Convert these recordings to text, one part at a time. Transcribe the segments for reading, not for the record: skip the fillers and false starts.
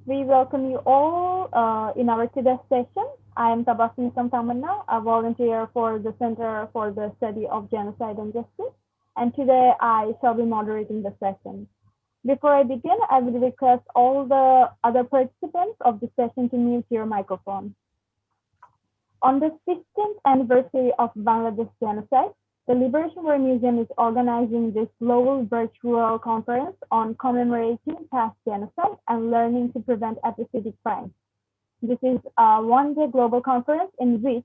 We welcome you all in our today's session. I am Tabassum Samtamana, a volunteer for the Center for the Study of Genocide and Justice, and today I shall be moderating the session. Before I begin, I would request all the other participants of the session to mute your microphone. On the 15th anniversary of Bangladesh genocide, the Liberation War Museum is organizing this global virtual conference on commemorating past genocide and learning to prevent episodic crimes. This is a one-day global conference in which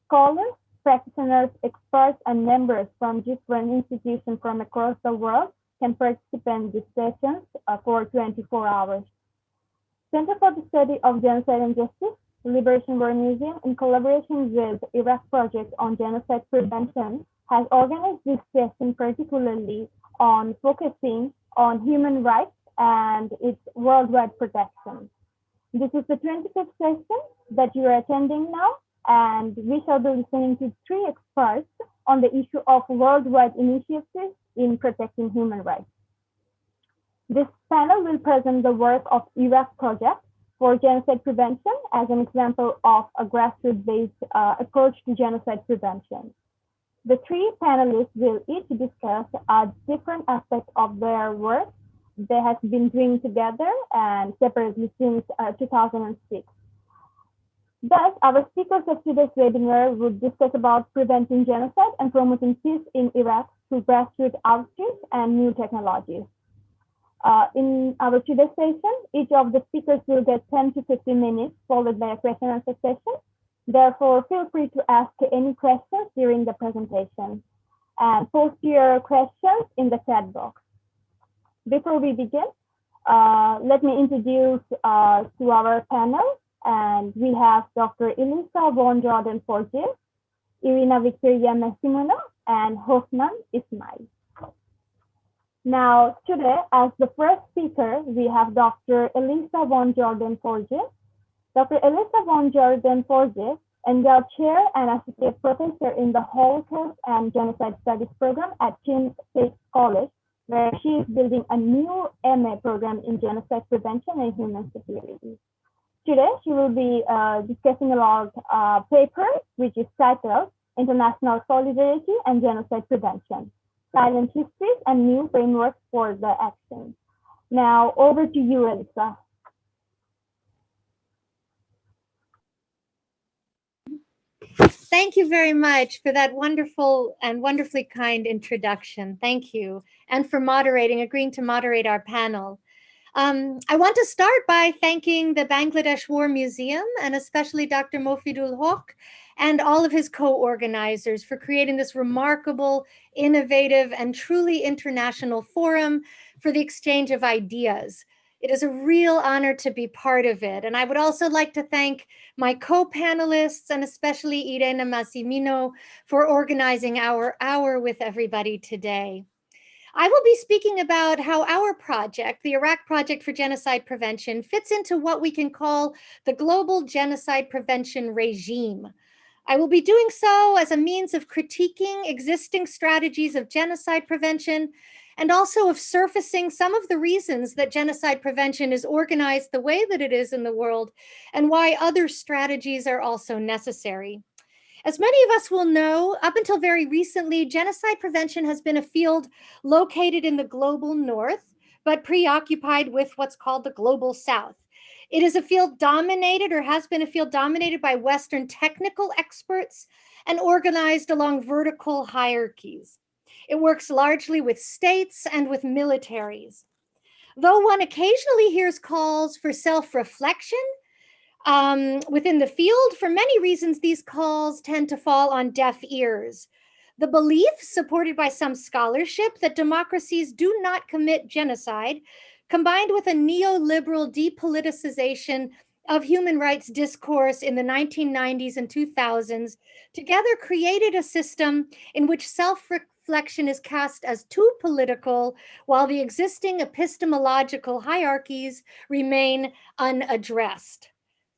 scholars, practitioners, experts, and members from different institutions from across the world can participate in these sessions for 24 hours. Center for the Study of Genocide and Justice, Liberation War Museum, in collaboration with Iraq Project on Genocide Prevention, has organized this session particularly on focusing on human rights and its worldwide protection. This is the 25th session that you are attending now, and we shall be listening to 3 experts on the issue of worldwide initiatives in protecting human rights. This panel will present the work of Iraq Project for genocide prevention as an example of a grassroots-based approach to genocide prevention. The 3 panelists will each discuss different aspects of their work they have been doing together and separately since 2006. Thus, our speakers of today's webinar would discuss about preventing genocide and promoting peace in Iraq through grassroots outreach and new technologies. In our today's session, each of the speakers will get 10 to 15 minutes, followed by a question and answer session. Therefore, feel free to ask any questions during the presentation and post your questions in the chat box. Before we begin, let me introduce to our panel, and we have Dr. Elisa von Jordan-Forge, Irina Victoria Massimino, and Hosman Ismail. Now, today, as the first speaker, we have Dr. Elisa von Jordan-Forge. Dr. Elisa von Jordan-Forge, endowed chair and associate professor in the Holocaust and Genocide Studies program at Chin State College, where she is building a new MA program in genocide prevention and human security. Today, she will be discussing about a paper which is titled International Solidarity and Genocide Prevention, Silent Histories and New Frameworks for the Action. Now, over to you, Elisa. Thank you very much for that wonderful and wonderfully kind introduction. Thank you. And for agreeing to moderate our panel. I want to start by thanking the Bangladesh War Museum and especially Dr. Mofidul Haq and all of his co-organizers for creating this remarkable, innovative, and truly international forum for the exchange of ideas. It is a real honor to be part of it. And I would also like to thank my co-panelists and especially Irina Massimino for organizing our hour with everybody today. I will be speaking about how our project, the Iraq Project for Genocide Prevention, fits into what we can call the global genocide prevention regime. I will be doing so as a means of critiquing existing strategies of genocide prevention and also of surfacing some of the reasons that genocide prevention is organized the way that it is in the world and why other strategies are also necessary. As many of us will know, up until very recently, genocide prevention has been a field located in the global north, but preoccupied with what's called the global south. It is a field dominated or has been a field dominated by Western technical experts and organized along vertical hierarchies. It works largely with states and with militaries. Though one occasionally hears calls for self-reflection within the field, for many reasons, these calls tend to fall on deaf ears. The belief, supported by some scholarship, that democracies do not commit genocide, combined with a neoliberal depoliticization of human rights discourse in the 1990s and 2000s, together created a system in which self-reflection is cast as too political, while the existing epistemological hierarchies remain unaddressed.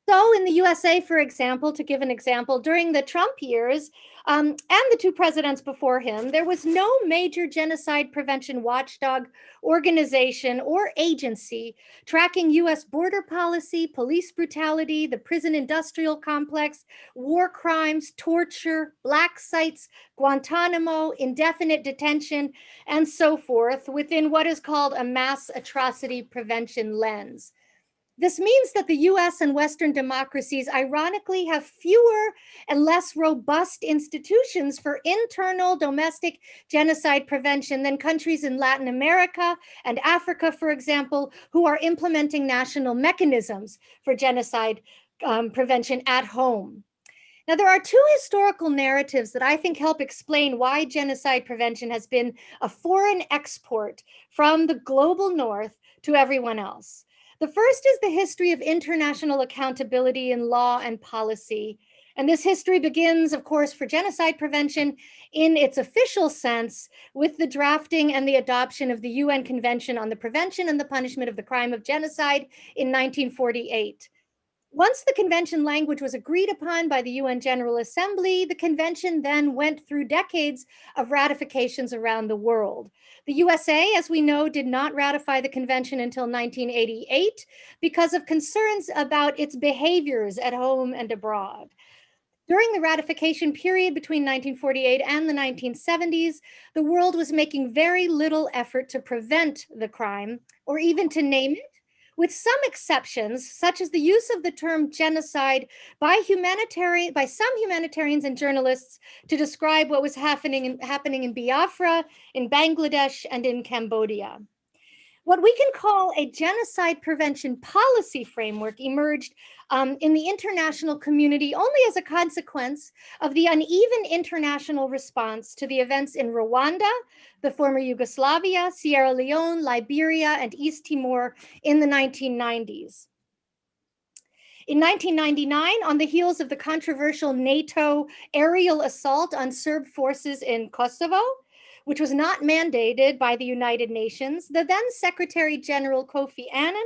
So in the USA, for example, to give an example, during the Trump years and the two presidents before him, there was no major genocide prevention watchdog organization or agency tracking US border policy, police brutality, the prison industrial complex, war crimes, torture, black sites, Guantanamo, indefinite detention, and so forth within what is called a mass atrocity prevention lens. This means that the US and Western democracies, ironically, have fewer and less robust institutions for internal domestic genocide prevention than countries in Latin America and Africa, for example, who are implementing national mechanisms for genocide prevention at home. Now, there are two historical narratives that I think help explain why genocide prevention has been a foreign export from the global north to everyone else. The first is the history of international accountability in law and policy. And this history begins, of course, for genocide prevention in its official sense with the drafting and the adoption of the UN Convention on the Prevention and the Punishment of the Crime of Genocide in 1948. Once the convention language was agreed upon by the UN General Assembly, the convention then went through decades of ratifications around the world. The USA, as we know, did not ratify the convention until 1988 because of concerns about its behaviors at home and abroad. During the ratification period between 1948 and the 1970s, the world was making very little effort to prevent the crime or even to name it, with some exceptions, such as the use of the term genocide by some humanitarians and journalists to describe what was happening in Biafra, in Bangladesh, and in Cambodia. What we can call a genocide prevention policy framework emerged in the international community only as a consequence of the uneven international response to the events in Rwanda, the former Yugoslavia, Sierra Leone, Liberia, and East Timor in the 1990s. In 1999, on the heels of the controversial NATO aerial assault on Serb forces in Kosovo, which was not mandated by the United Nations, the then Secretary General Kofi Annan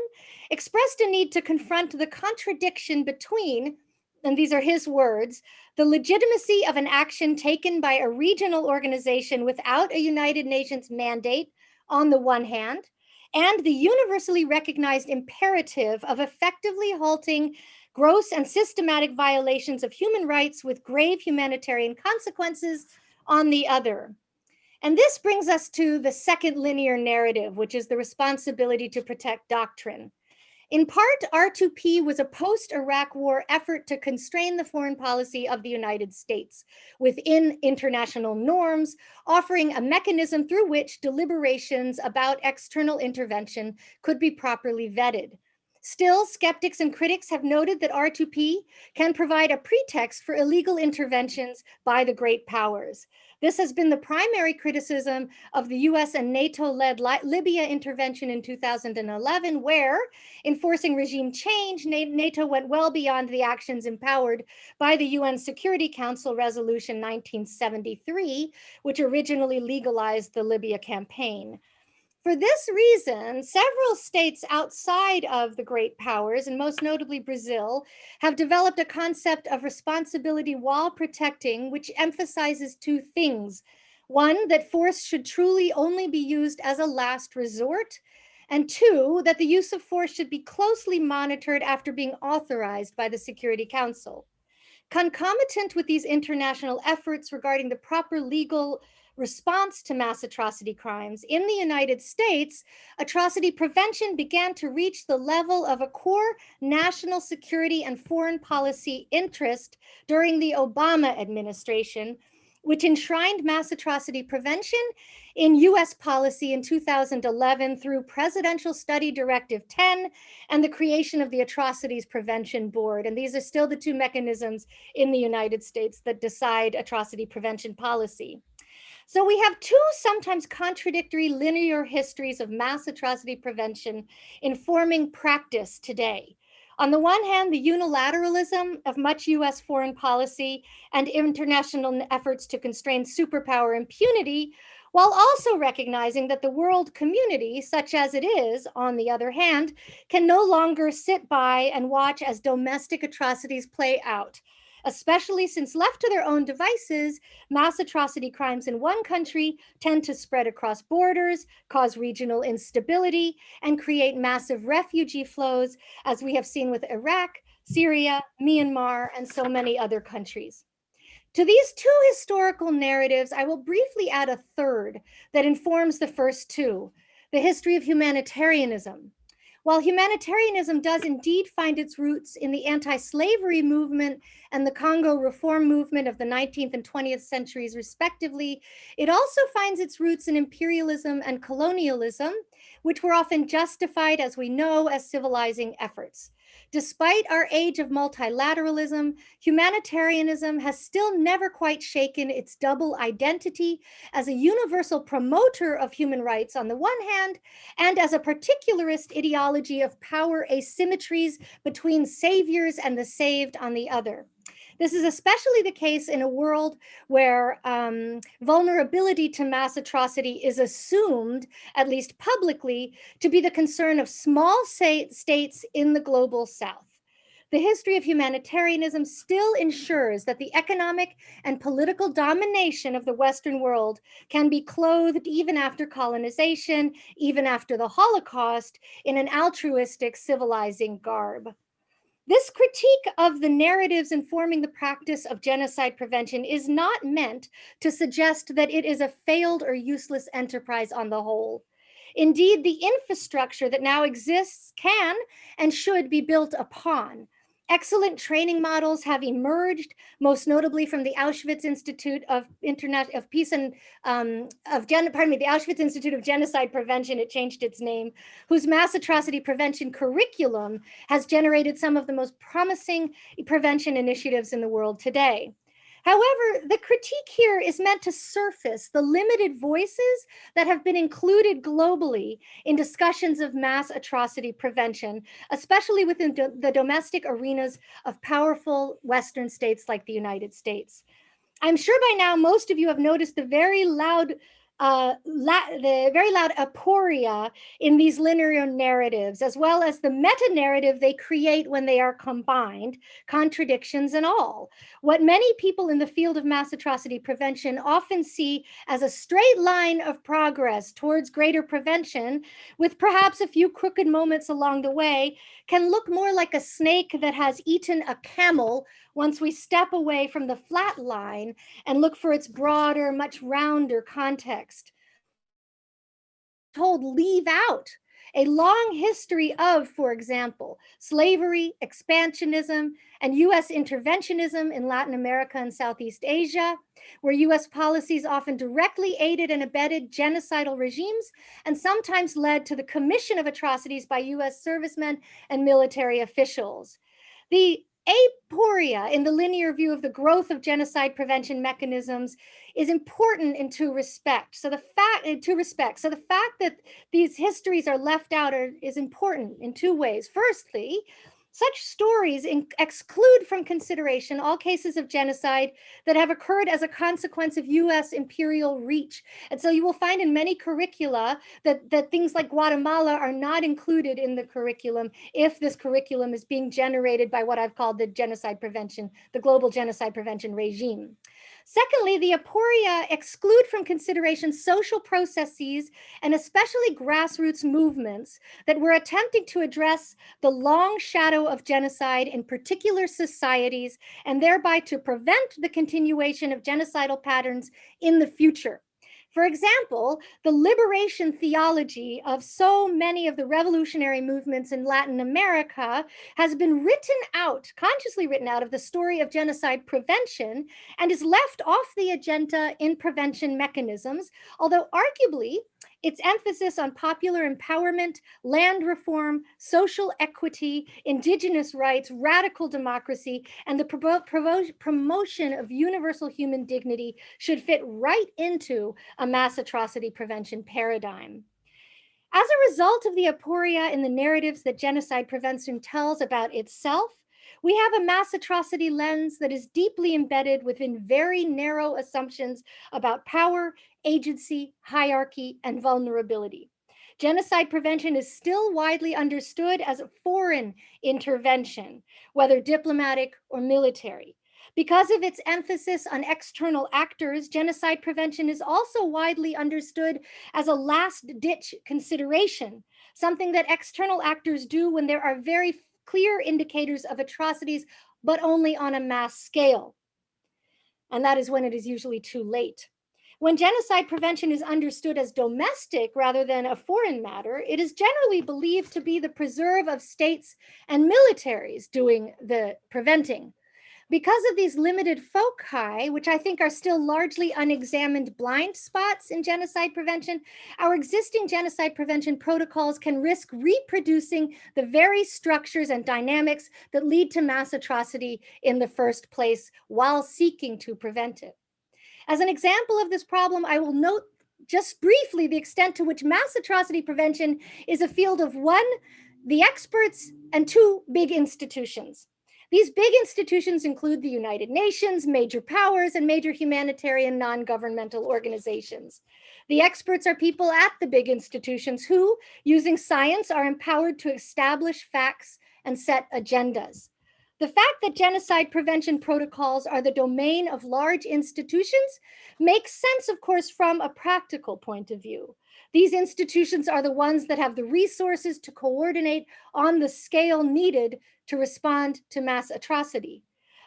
expressed a need to confront the contradiction between, and these are his words, the legitimacy of an action taken by a regional organization without a United Nations mandate on the one hand, and the universally recognized imperative of effectively halting gross and systematic violations of human rights with grave humanitarian consequences on the other. And this brings us to the second linear narrative, which is the responsibility to protect doctrine. In part, R2P was a post-Iraq War effort to constrain the foreign policy of the United States within international norms, offering a mechanism through which deliberations about external intervention could be properly vetted. Still, skeptics and critics have noted that R2P can provide a pretext for illegal interventions by the great powers. This has been the primary criticism of the US and NATO-led Libya intervention in 2011, where, enforcing regime change, NATO went well beyond the actions empowered by the UN Security Council Resolution 1973, which originally legalized the Libya campaign. For this reason, several states outside of the great powers, and most notably Brazil, have developed a concept of responsibility while protecting, which emphasizes two things. One, that force should truly only be used as a last resort, and two, that the use of force should be closely monitored after being authorized by the Security Council. Concomitant with these international efforts regarding the proper legal response to mass atrocity crimes, in the United States, atrocity prevention began to reach the level of a core national security and foreign policy interest during the Obama administration, which enshrined mass atrocity prevention in US policy in 2011 through Presidential Study Directive 10 and the creation of the Atrocities Prevention Board. And these are still the two mechanisms in the United States that decide atrocity prevention policy. So we have two sometimes contradictory linear histories of mass atrocity prevention informing practice today. On the one hand, the unilateralism of much US foreign policy and international efforts to constrain superpower impunity, while also recognizing that the world community, such as it is, on the other hand, can no longer sit by and watch as domestic atrocities play out, especially since left to their own devices, mass atrocity crimes in one country tend to spread across borders, cause regional instability, and create massive refugee flows, as we have seen with Iraq, Syria, Myanmar, and so many other countries. To these two historical narratives, I will briefly add a third that informs the first two, the history of humanitarianism. While humanitarianism does indeed find its roots in the anti-slavery movement and the Congo reform movement of the 19th and 20th centuries, respectively, it also finds its roots in imperialism and colonialism, which were often justified, as we know, as civilizing efforts. Despite our age of multilateralism, humanitarianism has still never quite shaken its double identity as a universal promoter of human rights on the one hand, and as a particularist ideology of power asymmetries between saviors and the saved on the other. This is especially the case in a world where vulnerability to mass atrocity is assumed, at least publicly, to be the concern of small states in the global south. The history of humanitarianism still ensures that the economic and political domination of the Western world can be clothed even after colonization, even after the Holocaust, in an altruistic, civilizing garb. This critique of the narratives informing the practice of genocide prevention is not meant to suggest that it is a failed or useless enterprise on the whole. Indeed, the infrastructure that now exists can and should be built upon. Excellent training models have emerged, most notably from the Auschwitz Institute of Peace and the Auschwitz Institute of Genocide Prevention. It changed its name, whose mass atrocity prevention curriculum has generated some of the most promising prevention initiatives in the world today. However, the critique here is meant to surface the limited voices that have been included globally in discussions of mass atrocity prevention, especially within the domestic arenas of powerful Western states like the United States. I'm sure by now most of you have noticed the very loud aporia in these linear narratives, as well as the meta-narrative they create when they are combined, contradictions and all. What many people in the field of mass atrocity prevention often see as a straight line of progress towards greater prevention, with perhaps a few crooked moments along the way, can look more like a snake that has eaten a camel once we step away from the flat line and look for its broader, much rounder context. Told leave out a long history of, for example, slavery, expansionism, and US interventionism in Latin America and Southeast Asia, where US policies often directly aided and abetted genocidal regimes and sometimes led to the commission of atrocities by US servicemen and military officials. The aporia in the linear view of the growth of genocide prevention mechanisms is important in two respects. So the fact that these histories are left out is important in two ways. Firstly, such stories exclude from consideration all cases of genocide that have occurred as a consequence of US imperial reach. And so you will find in many curricula that things like Guatemala are not included in the curriculum if this curriculum is being generated by what I've called the global genocide prevention regime. Secondly, the aporia exclude from consideration social processes and especially grassroots movements that were attempting to address the long shadow of genocide in particular societies and thereby to prevent the continuation of genocidal patterns in the future. For example, the liberation theology of so many of the revolutionary movements in Latin America has been consciously written out of the story of genocide prevention and is left off the agenda in prevention mechanisms, although arguably its emphasis on popular empowerment, land reform, social equity, indigenous rights, radical democracy, and the promotion of universal human dignity should fit right into a mass atrocity prevention paradigm. As a result of the aporia in the narratives that genocide prevention tells about itself, we have a mass atrocity lens that is deeply embedded within very narrow assumptions about power, agency, hierarchy, and vulnerability. Genocide prevention is still widely understood as a foreign intervention, whether diplomatic or military. Because of its emphasis on external actors, genocide prevention is also widely understood as a last-ditch consideration, something that external actors do when there are very clear indicators of atrocities, but only on a mass scale. And that is when it is usually too late. When genocide prevention is understood as domestic rather than a foreign matter, it is generally believed to be the preserve of states and militaries doing the preventing. Because of these limited foci, which I think are still largely unexamined blind spots in genocide prevention, our existing genocide prevention protocols can risk reproducing the very structures and dynamics that lead to mass atrocity in the first place while seeking to prevent it. As an example of this problem, I will note just briefly the extent to which mass atrocity prevention is a field of one, the experts, and two, big institutions. These big institutions include the United Nations, major powers, and major humanitarian non-governmental organizations. The experts are people at the big institutions who, using science, are empowered to establish facts and set agendas. The fact that genocide prevention protocols are the domain of large institutions makes sense, of course, from a practical point of view. These institutions are the ones that have the resources to coordinate on the scale needed to respond to mass atrocity.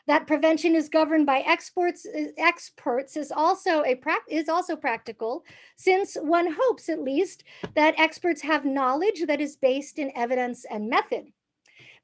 That prevention is governed by experts is also practical, since one hopes, at least, that experts have knowledge that is based in evidence and method.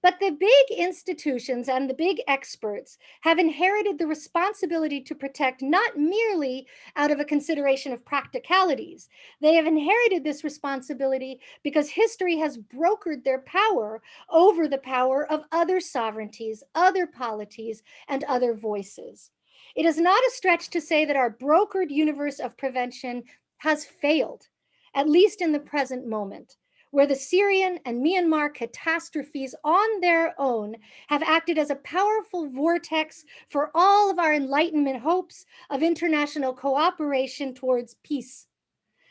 But the big institutions and the big experts have inherited the responsibility to protect not merely out of a consideration of practicalities. They have inherited this responsibility because history has brokered their power over the power of other sovereignties, other polities, and other voices. It is not a stretch to say that our brokered universe of prevention has failed, at least in the present moment, where the Syrian and Myanmar catastrophes on their own have acted as a powerful vortex for all of our Enlightenment hopes of international cooperation towards peace.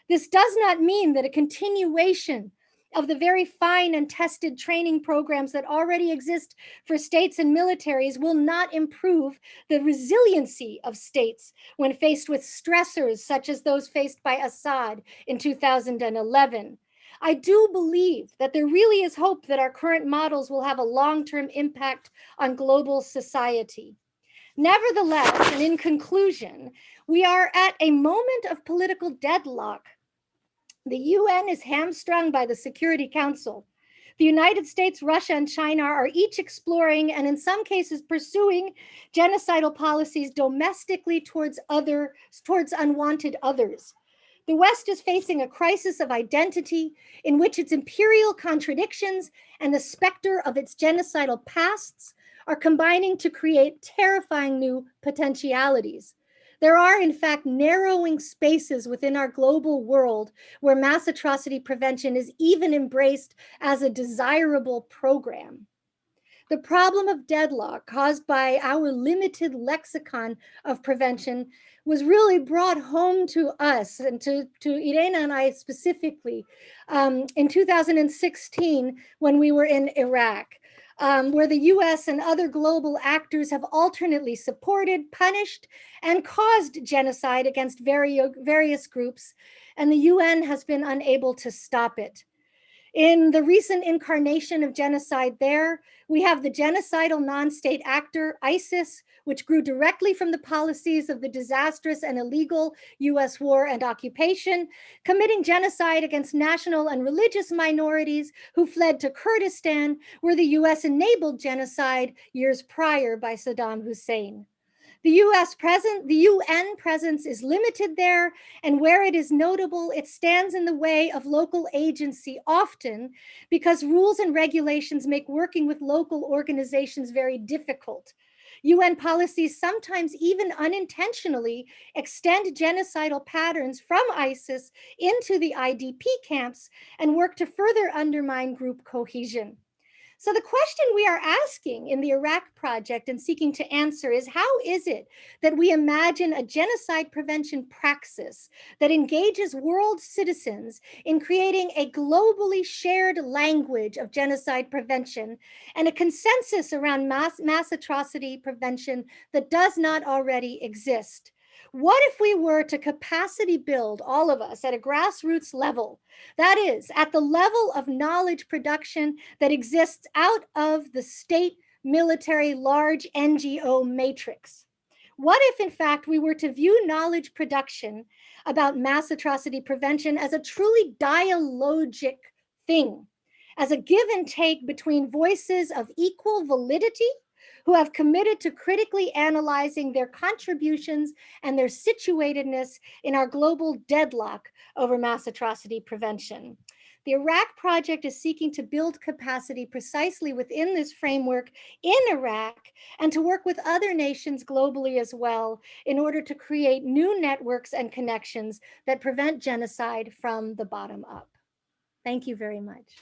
This does not mean that a continuation of the very fine and tested training programs that already exist for states and militaries will not improve the resiliency of states when faced with stressors such as those faced by Assad in 2011. I do believe that there really is hope that our current models will have a long-term impact on global society. Nevertheless, and in conclusion, we are at a moment of political deadlock. The UN is hamstrung by the Security Council. The United States, Russia, and China are each exploring and in some cases pursuing genocidal policies domestically towards unwanted others. The West is facing a crisis of identity in which its imperial contradictions and the specter of its genocidal pasts are combining to create terrifying new potentialities. There are, in fact, narrowing spaces within our global world where mass atrocity prevention is even embraced as a desirable program. The problem of deadlock caused by our limited lexicon of prevention was really brought home to us and to Irena and I specifically in 2016 when we were in Iraq. Where the US and other global actors have alternately supported, punished, and caused genocide against various groups, and the UN has been unable to stop it. In the recent incarnation of genocide there, we have the genocidal non-state actor, ISIS, which grew directly from the policies of the disastrous and illegal US war and occupation, committing genocide against national and religious minorities who fled to Kurdistan, where the US enabled genocide years prior by Saddam Hussein. The UN presence is limited there, and where it is notable, it stands in the way of local agency often because rules and regulations make working with local organizations very difficult. UN policies sometimes even unintentionally extend genocidal patterns from ISIS into the IDP camps and work to further undermine group cohesion. So the question we are asking in the Iraq Project and seeking to answer is, how is it that we imagine a genocide prevention praxis that engages world citizens in creating a globally shared language of genocide prevention and a consensus around mass atrocity prevention that does not already exist? What if we were to capacity build all of us at a grassroots level? That is, at the level of knowledge production that exists out of the state, military, large NGO matrix. What if, in fact, we were to view knowledge production about mass atrocity prevention as a truly dialogic thing, as a give and take between voices of equal validity who have committed to critically analyzing their contributions and their situatedness in our global deadlock over mass atrocity prevention? The Iraq Project is seeking to build capacity precisely within this framework in Iraq and to work with other nations globally as well in order to create new networks and connections that prevent genocide from the bottom up. Thank you very much.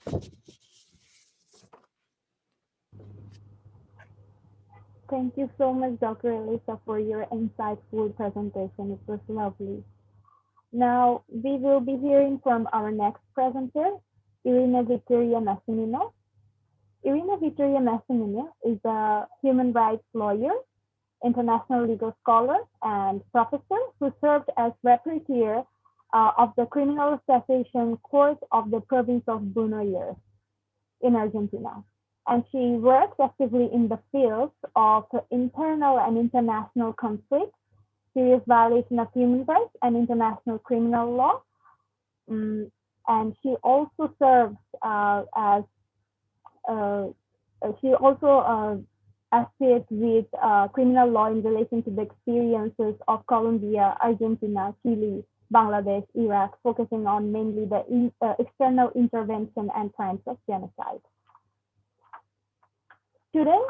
Thank you so much, Dr. Elisa, for your insightful presentation. It was lovely. Now, we will be hearing from our next presenter, Irina Victoria Massimino. Irina Victoria Massimino is a human rights lawyer, international legal scholar, and professor who served as rapporteur of the Criminal Cassation Court of the province of Buenos Aires in Argentina. And she works actively in the fields of internal and international conflicts, serious violation of human rights, and international criminal law. And she also serves as she also associates with criminal law in relation to the experiences of Colombia, Argentina, Chile, Bangladesh, Iraq, focusing on mainly the external intervention and crimes of genocide. Today,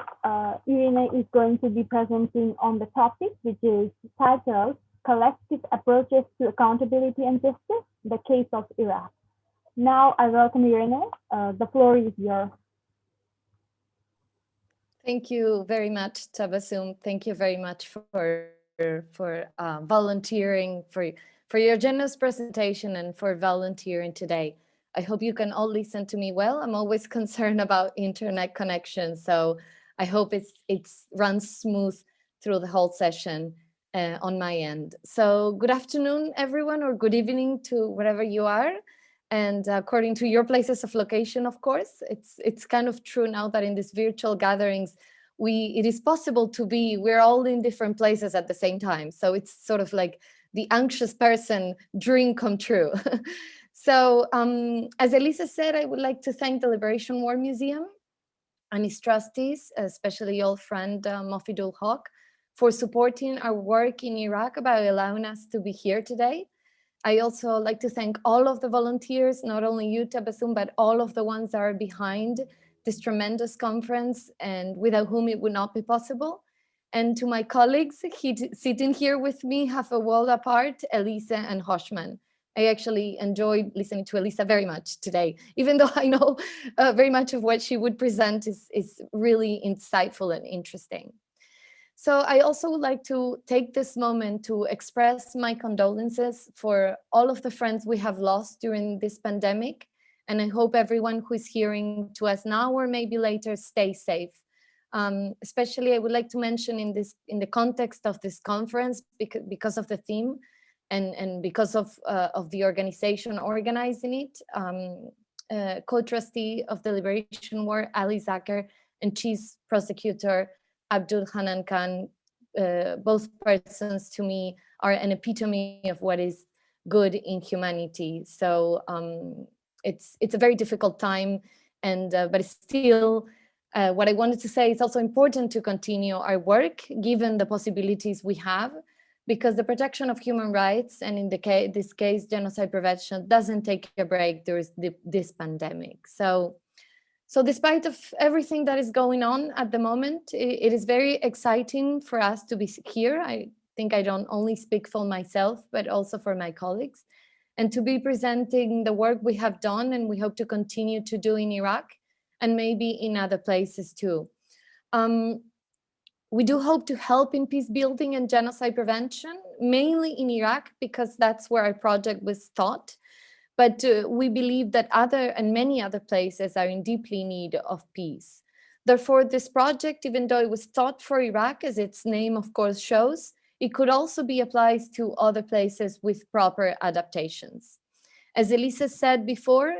Irina is going to be presenting on the topic, which is titled Collective Approaches to Accountability and Justice, the Case of Iraq. Now, I welcome Irina. The floor is yours. Thank you very much, Tabassum. Thank you very much for volunteering, for your generous presentation and for volunteering today. I hope you can all listen to me well. I'm always concerned about internet connection, so I hope it runs smooth through the whole session on my end. So good afternoon, everyone, or good evening to wherever you are. And according to your places of location, of course, it's kind of true now that in these virtual gatherings, it is possible to be, we're all in different places at the same time. So it's sort of like the anxious person dream come true. So as Elisa said, I would like to thank the Liberation War Museum and its trustees, especially old friend Mofidul Haq, for supporting our work in Iraq by allowing us to be here today. I also like to thank all of the volunteers, not only you, Tabassum, but all of the ones that are behind this tremendous conference and without whom it would not be possible. And to my colleagues sitting here with me, half a wall apart, Elisa and Hoshman. I actually enjoyed listening to Elisa very much today, even though I know very much of what she would present is really insightful and interesting. So I also would like to take this moment to express my condolences for all of the friends we have lost during this pandemic. And I hope everyone who is hearing to us now or maybe later stay safe. Especially I would like to mention in the context of this conference, because of the theme and because of the organization organizing it, co-trustee of the Liberation War, Ali Zakir, and chief prosecutor Abdul Hanan Khan, both persons to me are an epitome of what is good in humanity. So it's a very difficult time, and but still, what I wanted to say, it's also important to continue our work given the possibilities we have, because the protection of human rights, and in this case, genocide prevention, doesn't take a break during this pandemic. So despite of everything that is going on at the moment, it is very exciting for us to be here. I think I don't only speak for myself, but also for my colleagues, and to be presenting the work we have done and we hope to continue to do in Iraq, and maybe in other places too. We do hope to help in peace building and genocide prevention, mainly in Iraq, because that's where our project was thought. But we believe that other and many other places are in deeply need of peace. Therefore, this project, even though it was thought for Iraq, as its name of course shows, it could also be applied to other places with proper adaptations. As Elisa said before,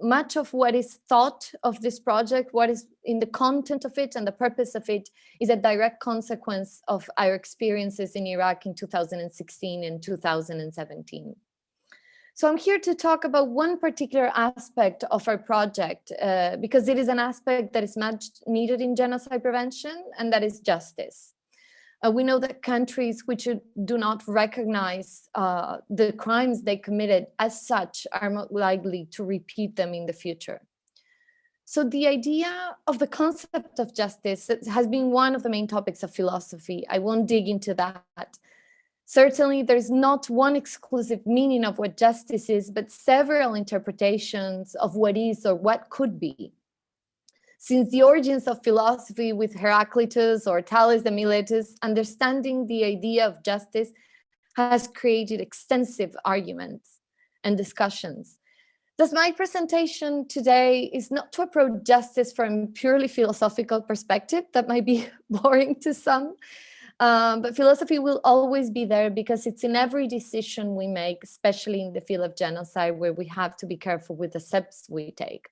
much of what is thought of this project, what is in the content of it and the purpose of it, is a direct consequence of our experiences in Iraq in 2016 and 2017. So I'm here to talk about one particular aspect of our project, because it is an aspect that is much needed in genocide prevention, and that is justice. We know that countries which do not recognize the crimes they committed as such are more likely to repeat them in the future. So the idea of the concept of justice has been one of the main topics of philosophy. I won't dig into that. Certainly, there's not one exclusive meaning of what justice is, but several interpretations of what is or what could be. Since the origins of philosophy with Heraclitus or Thales de Miletus, understanding the idea of justice has created extensive arguments and discussions. Thus, my presentation today is not to approach justice from a purely philosophical perspective. That might be boring to some, but philosophy will always be there because it's in every decision we make, especially in the field of genocide, where we have to be careful with the steps we take.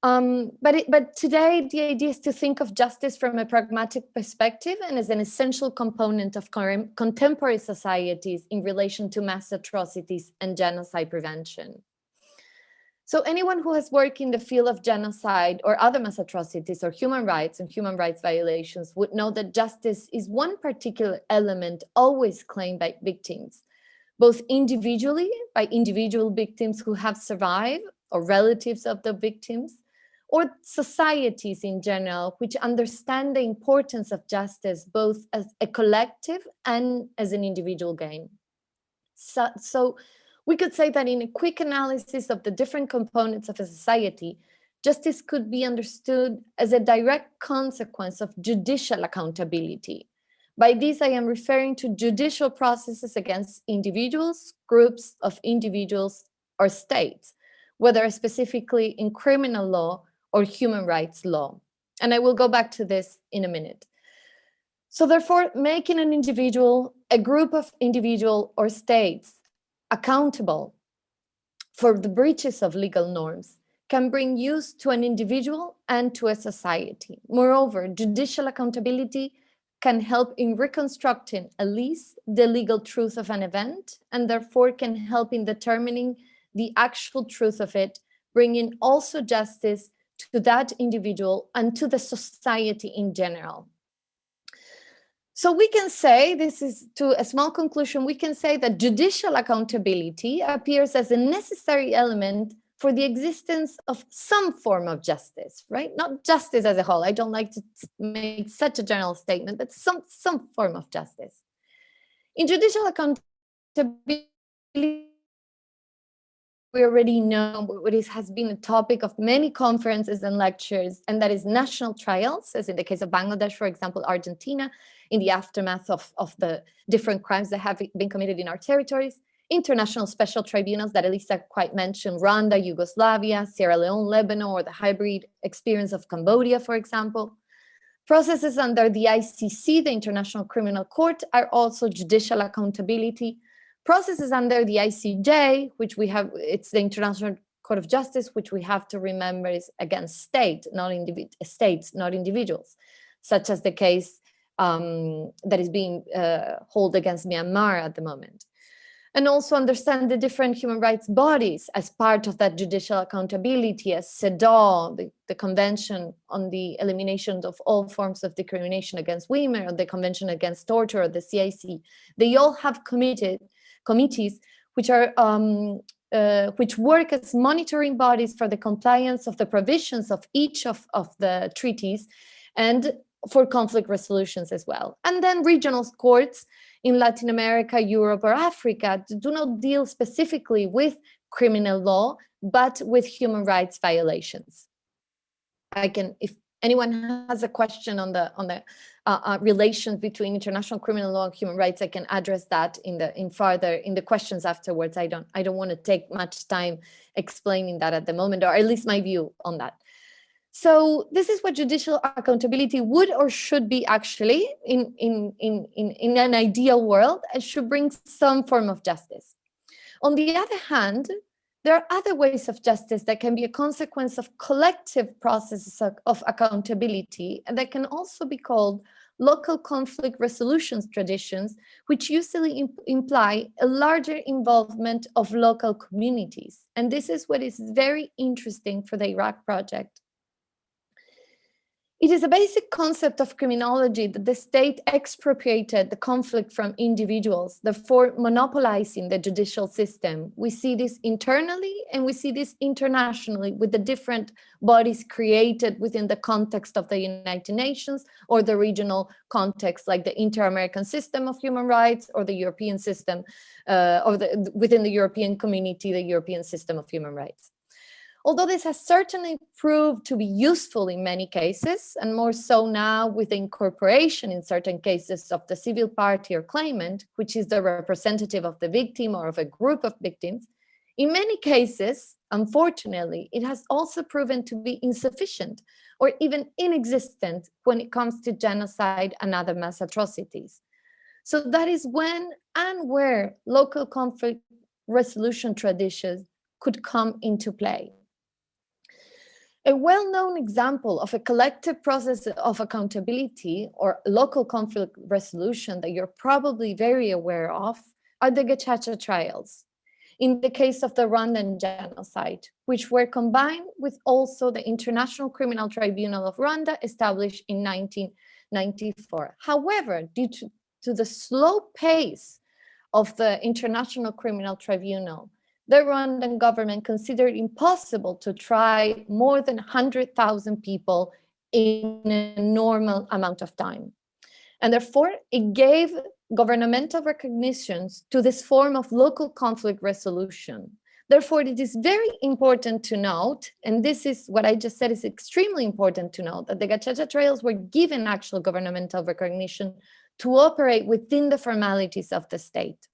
But today, the idea is to think of justice from a pragmatic perspective and as an essential component of contemporary societies in relation to mass atrocities and genocide prevention. So anyone who has worked in the field of genocide or other mass atrocities or human rights and human rights violations would know that justice is one particular element always claimed by victims, both individually by individual victims who have survived or relatives of the victims, or societies in general, which understand the importance of justice both as a collective and as an individual gain. So we could say that in a quick analysis of the different components of a society, justice could be understood as a direct consequence of judicial accountability. By this, I am referring to judicial processes against individuals, groups of individuals, or states, whether specifically in criminal law or human rights law. And I will go back to this in a minute. So therefore, making an individual, a group of individual or states accountable for the breaches of legal norms can bring use to an individual and to a society. Moreover, judicial accountability can help in reconstructing at least the legal truth of an event, and therefore can help in determining the actual truth of it, bringing also justice to that individual and to the society in general. So we can say, this is to a small conclusion, we can say that judicial accountability appears as a necessary element for the existence of some form of justice, right? Not justice as a whole. I don't like to make such a general statement, but some form of justice. In judicial accountability, we already know what has been a topic of many conferences and lectures, and that is national trials, as in the case of Bangladesh, for example, Argentina, in the aftermath of the different crimes that have been committed in our territories, international special tribunals that Elisa quite mentioned, Rwanda, Yugoslavia, Sierra Leone, Lebanon, or the hybrid experience of Cambodia, for example. Processes under the ICC, the International Criminal Court, are also judicial accountability. Processes under the ICJ, which we have, it's the International Court of Justice, which we have to remember is against states, not individuals, such as the case that is being held against Myanmar at the moment. And also understand the different human rights bodies as part of that judicial accountability, as CEDAW, the Convention on the Elimination of All Forms of Discrimination Against Women, or the Convention Against Torture, or the CIC. They all have committees which are which work as monitoring bodies for the compliance of the provisions of each of the treaties and for conflict resolutions as well. And then regional courts in Latin America, Europe, or Africa do not deal specifically with criminal law, but with human rights violations. if anyone has a question on the relations between international criminal law and human rights, I can address that in the questions afterwards. I don't want to take much time explaining that at the moment, or at least my view on that. So this is what judicial accountability would or should be actually in an ideal world. It should bring some form of justice. On the other hand, there are other ways of justice that can be a consequence of collective processes of accountability, and that can also be called local conflict resolution traditions, which usually imply a larger involvement of local communities. And this is what is very interesting for the Iraq project. It is a basic concept of criminology that the state expropriated the conflict from individuals, therefore monopolizing the judicial system. We see this internally and we see this internationally with the different bodies created within the context of the United Nations or the regional context, like the Inter-American System of Human Rights or the European system, within the European community, the European System of Human Rights. Although this has certainly proved to be useful in many cases, and more so now with the incorporation in certain cases of the civil party or claimant, which is the representative of the victim or of a group of victims, in many cases, unfortunately, it has also proven to be insufficient or even inexistent when it comes to genocide and other mass atrocities. So that is when and where local conflict resolution traditions could come into play. A well-known example of a collective process of accountability or local conflict resolution that you're probably very aware of are the Gacaca trials. In the case of the Rwandan genocide, which were combined with also the International Criminal Tribunal of Rwanda established in 1994. However, due to the slow pace of the International Criminal Tribunal, the Rwandan government considered it impossible to try more than 100,000 people in a normal amount of time. And therefore, it gave governmental recognitions to this form of local conflict resolution. Therefore, it is very important to note, and this is what I just said is extremely important to note, that the Gacaca trials were given actual governmental recognition to operate within the formalities of the state.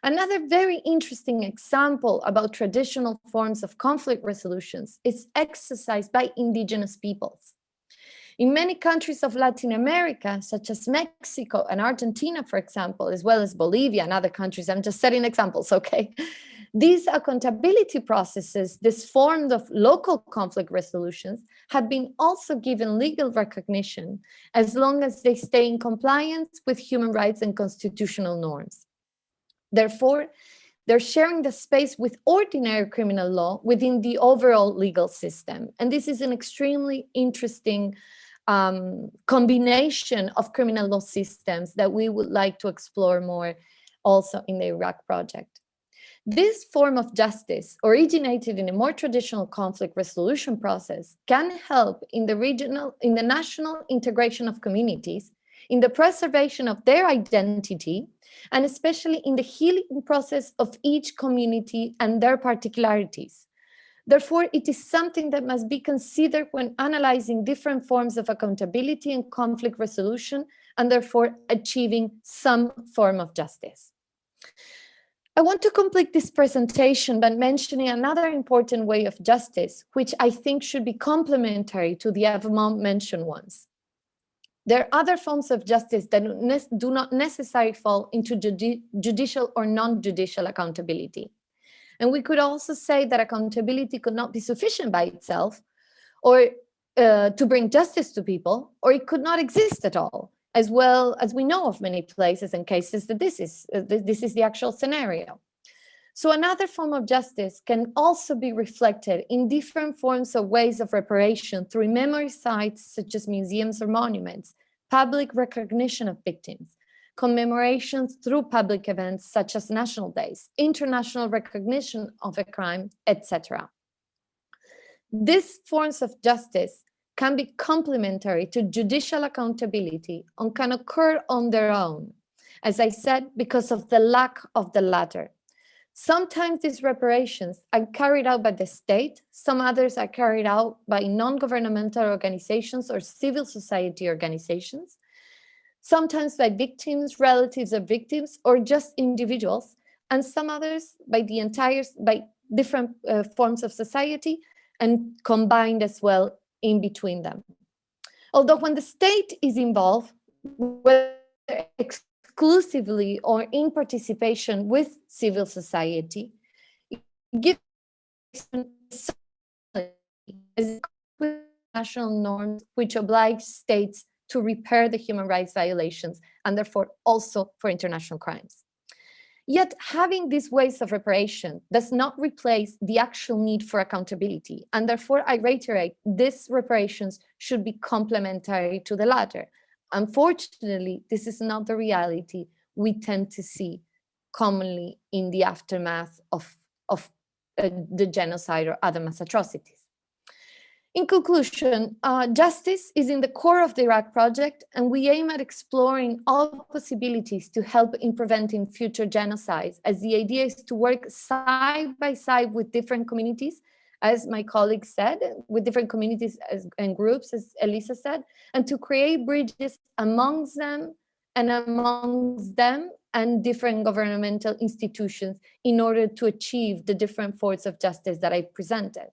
Another very interesting example about traditional forms of conflict resolutions is exercised by indigenous peoples. In many countries of Latin America, such as Mexico and Argentina, for example, as well as Bolivia and other countries, I'm just setting examples, okay? These accountability processes, this form of local conflict resolutions, have been also given legal recognition as long as they stay in compliance with human rights and constitutional norms. Therefore, they're sharing the space with ordinary criminal law within the overall legal system. And this is an extremely interesting combination of criminal law systems that we would like to explore more also in the Iraq project. This form of justice, originated in a more traditional conflict resolution process, can help in the national integration of communities, in the preservation of their identity, and especially in the healing process of each community and their particularities. Therefore, it is something that must be considered when analyzing different forms of accountability and conflict resolution, and therefore achieving some form of justice. I want to complete this presentation by mentioning another important way of justice, which I think should be complementary to the above mentioned ones. There are other forms of justice that do not necessarily fall into judicial or non-judicial accountability. And we could also say that accountability could not be sufficient by itself or to bring justice to people, or it could not exist at all, as well as we know of many places and cases that this is the actual scenario. So another form of justice can also be reflected in different forms of ways of reparation through memory sites such as museums or monuments, public recognition of victims, commemorations through public events such as national days, international recognition of a crime, etc. These forms of justice can be complementary to judicial accountability and can occur on their own, as I said, because of the lack of the latter. Sometimes these reparations are carried out by the state, some others are carried out by non-governmental organizations or civil society organizations, sometimes by victims, relatives of victims, or just individuals, and some others by different forms of society and combined as well in between them. Although when the state is involved, whether exclusively or in participation with civil society, it gives national norms which oblige states to repair the human rights violations and therefore also for international crimes. Yet having these ways of reparation does not replace the actual need for accountability, and therefore I reiterate, these reparations should be complementary to the latter. Unfortunately, this is not the reality we tend to see commonly in the aftermath of the genocide or other mass atrocities. In conclusion, justice is in the core of the Iraq project, and we aim at exploring all possibilities to help in preventing future genocides, as the idea is to work side by side with different communities, as my colleague said, with different communities and groups, as Elisa said, and to create bridges amongst them and different governmental institutions in order to achieve the different forms of justice that I presented.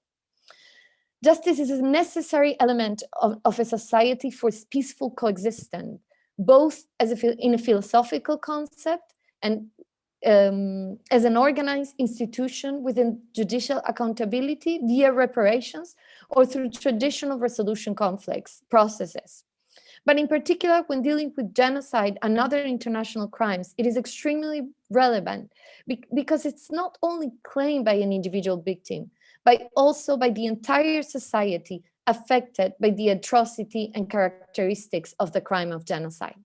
Justice is a necessary element of a society for peaceful coexistence, both in a philosophical concept and as an organized institution within judicial accountability via reparations or through traditional resolution conflicts processes. But in particular, when dealing with genocide and other international crimes, it is extremely relevant because it's not only claimed by an individual victim, but also by the entire society affected by the atrocity and characteristics of the crime of genocide.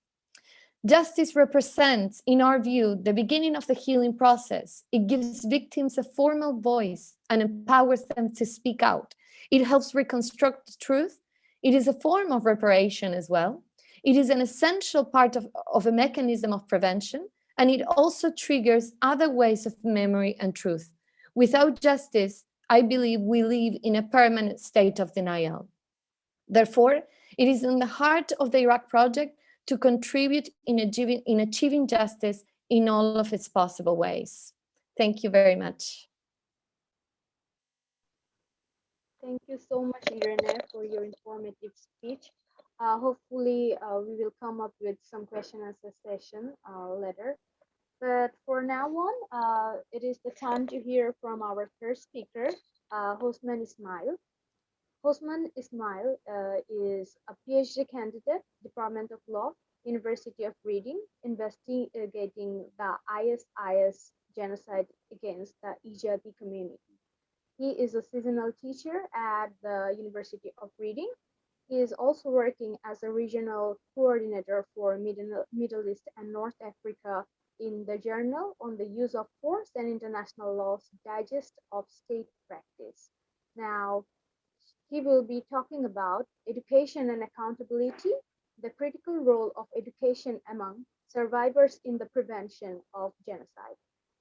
Justice represents, in our view, the beginning of the healing process. It gives victims a formal voice and empowers them to speak out. It helps reconstruct the truth. It is a form of reparation as well. It is an essential part of a mechanism of prevention, and it also triggers other ways of memory and truth. Without justice, I believe we live in a permanent state of denial. Therefore, it is in the heart of the Iraq project to contribute in achieving justice in all of its possible ways. Thank you very much. Thank you so much, Irene, for your informative speech. Hopefully, we will come up with some question and answer session later. But for now on, it is the time to hear from our first speaker, Hosman Ismail. Hosman Ismail is a PhD candidate, Department of Law, University of Reading, investigating the ISIS genocide against the Yazidi community. He is a seasonal teacher at the University of Reading. He is also working as a regional coordinator for Middle East and North Africa in the Journal on the Use of Force and International Law's Digest of State Practice. Now, he will be talking about education and accountability, the critical role of education among survivors in the prevention of genocide.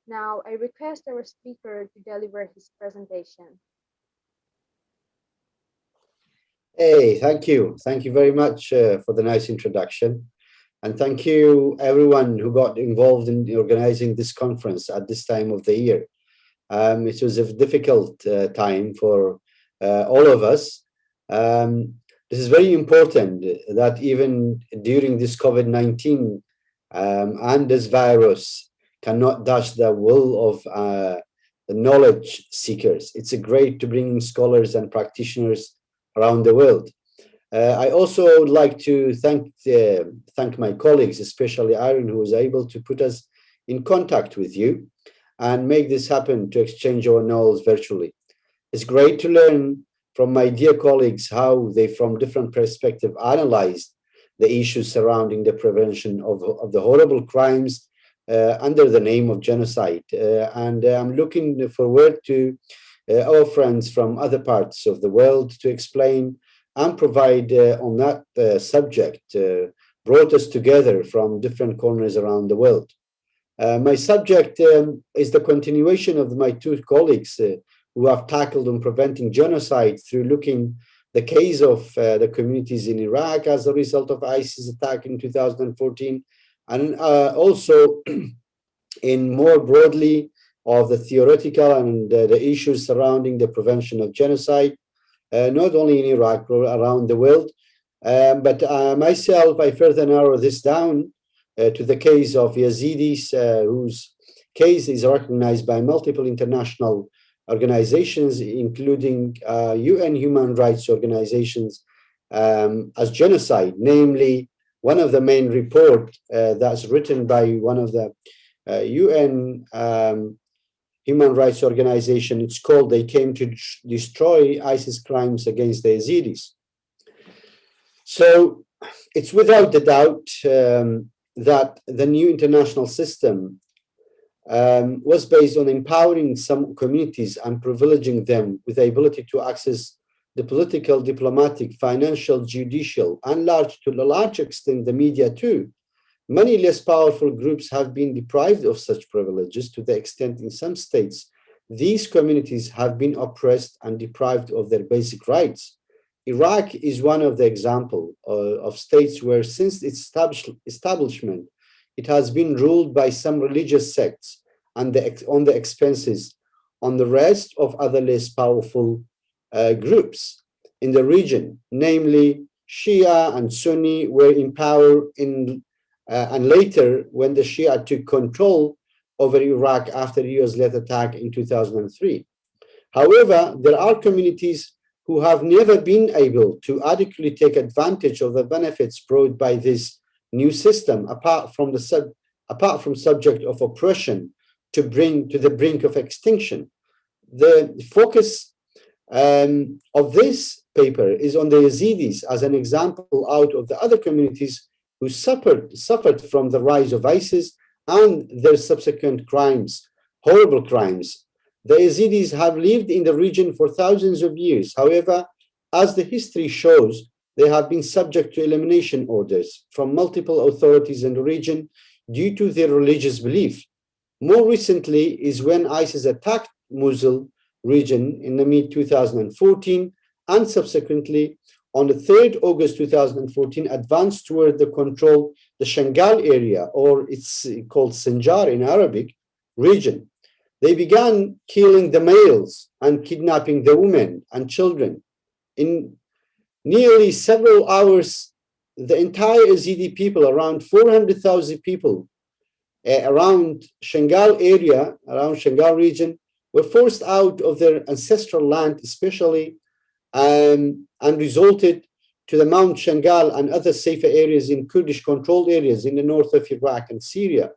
Now, I request our speaker to deliver his presentation. Hey, thank you. Thank you very much for the nice introduction. And thank you everyone who got involved in organizing this conference at this time of the year. It was a difficult time for all of us. This is very important that even during this COVID-19 and this virus cannot dash the will of the knowledge seekers. It's great to bring scholars and practitioners around the world. I also would like to thank my colleagues, especially Aaron, who was able to put us in contact with you and make this happen to exchange our knowledge virtually. It's great to learn from my dear colleagues how they, from different perspectives, analyzed the issues surrounding the prevention of the horrible crimes under the name of genocide. And I'm looking forward to our friends from other parts of the world to explain and provide on that subject, brought us together from different corners around the world. My subject is the continuation of my two colleagues who have tackled on preventing genocide through looking the case of the communities in Iraq as a result of ISIS attack in 2014, and also in more broadly of the theoretical and the issues surrounding the prevention of genocide, not only in Iraq, but around the world. But myself, I further narrow this down to the case of Yazidis, whose case is recognized by multiple international organizations, including UN human rights organizations, as genocide. Namely, one of the main reports that's written by one of the UN human rights organization, it's called "They Came to Destroy ISIS Crimes Against the Yazidis." So it's without the doubt that the new international system was based on empowering some communities and privileging them with the ability to access the political, diplomatic, financial, judicial, and to a large extent the media too. Many less powerful groups have been deprived of such privileges to the extent in some states these communities have been oppressed and deprived of their basic rights. Iraq is one of the examples of states where since its establishment, it has been ruled by some religious sects and on the expenses on the rest of other less powerful groups in the region, namely Shia and Sunni were in power and later when the Shia took control over Iraq after the US-led attack in 2003. However, there are communities who have never been able to adequately take advantage of the benefits brought by this new system, apart from subject of oppression to the brink of extinction. The focus of this paper is on the Yazidis as an example out of the other communities who suffered from the rise of ISIS and their subsequent crimes, horrible crimes. The Yazidis have lived in the region for thousands of years. However, as the history shows, they have been subject to elimination orders from multiple authorities in the region due to their religious belief. More recently is when ISIS attacked Mosul region in the mid-2014 and subsequently on the 3rd August 2014 advanced toward the control the Shangal area, or it's called Sinjar in Arabic, region. They began killing the males and kidnapping the women and children. In nearly several hours, the entire Yazidi people, around 400,000 people around Shangal area, around Shangal region, were forced out of their ancestral land, especially, and resulted to the Mount Shangal and other safer areas in Kurdish-controlled areas in the north of Iraq and Syria.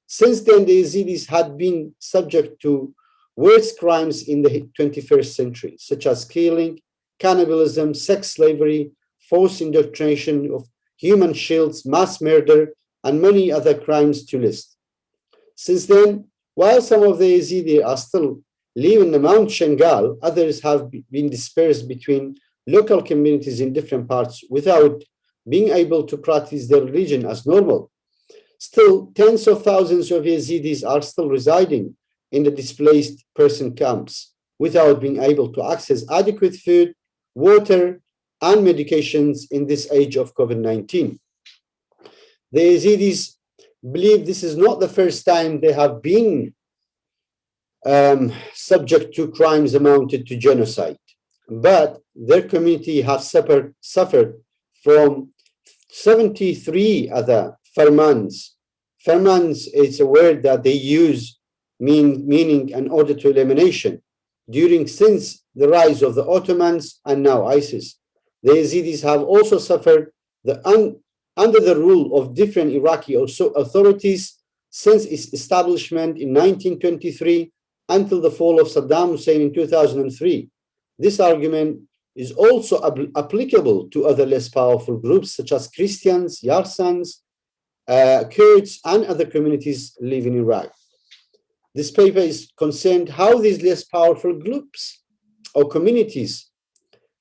Since then, the Yazidis had been subject to worse crimes in the 21st century, such as killing, cannibalism, sex slavery, forced indoctrination of human shields, mass murder, and many other crimes to list. Since then, while some of the Yazidi are still live in the Mount Shangal, others have been dispersed between local communities in different parts without being able to practice their religion as normal. Still, tens of thousands of Yazidis are still residing in the displaced person camps without being able to access adequate food, water, and medications in this age of COVID-19. The Yazidis believe this is not the first time they have been subject to crimes amounted to genocide, but their community have suffered from 73 other farmans. Farmans is a word that they use meaning an order to elimination since the rise of the Ottomans and now ISIS. The Yazidis have also suffered under the rule of different Iraqi authorities since its establishment in 1923 until the fall of Saddam Hussein in 2003. This argument is also applicable to other less powerful groups such as Christians, Yarsans, Kurds, and other communities live in Iraq. This paper is concerned how these less powerful groups or communities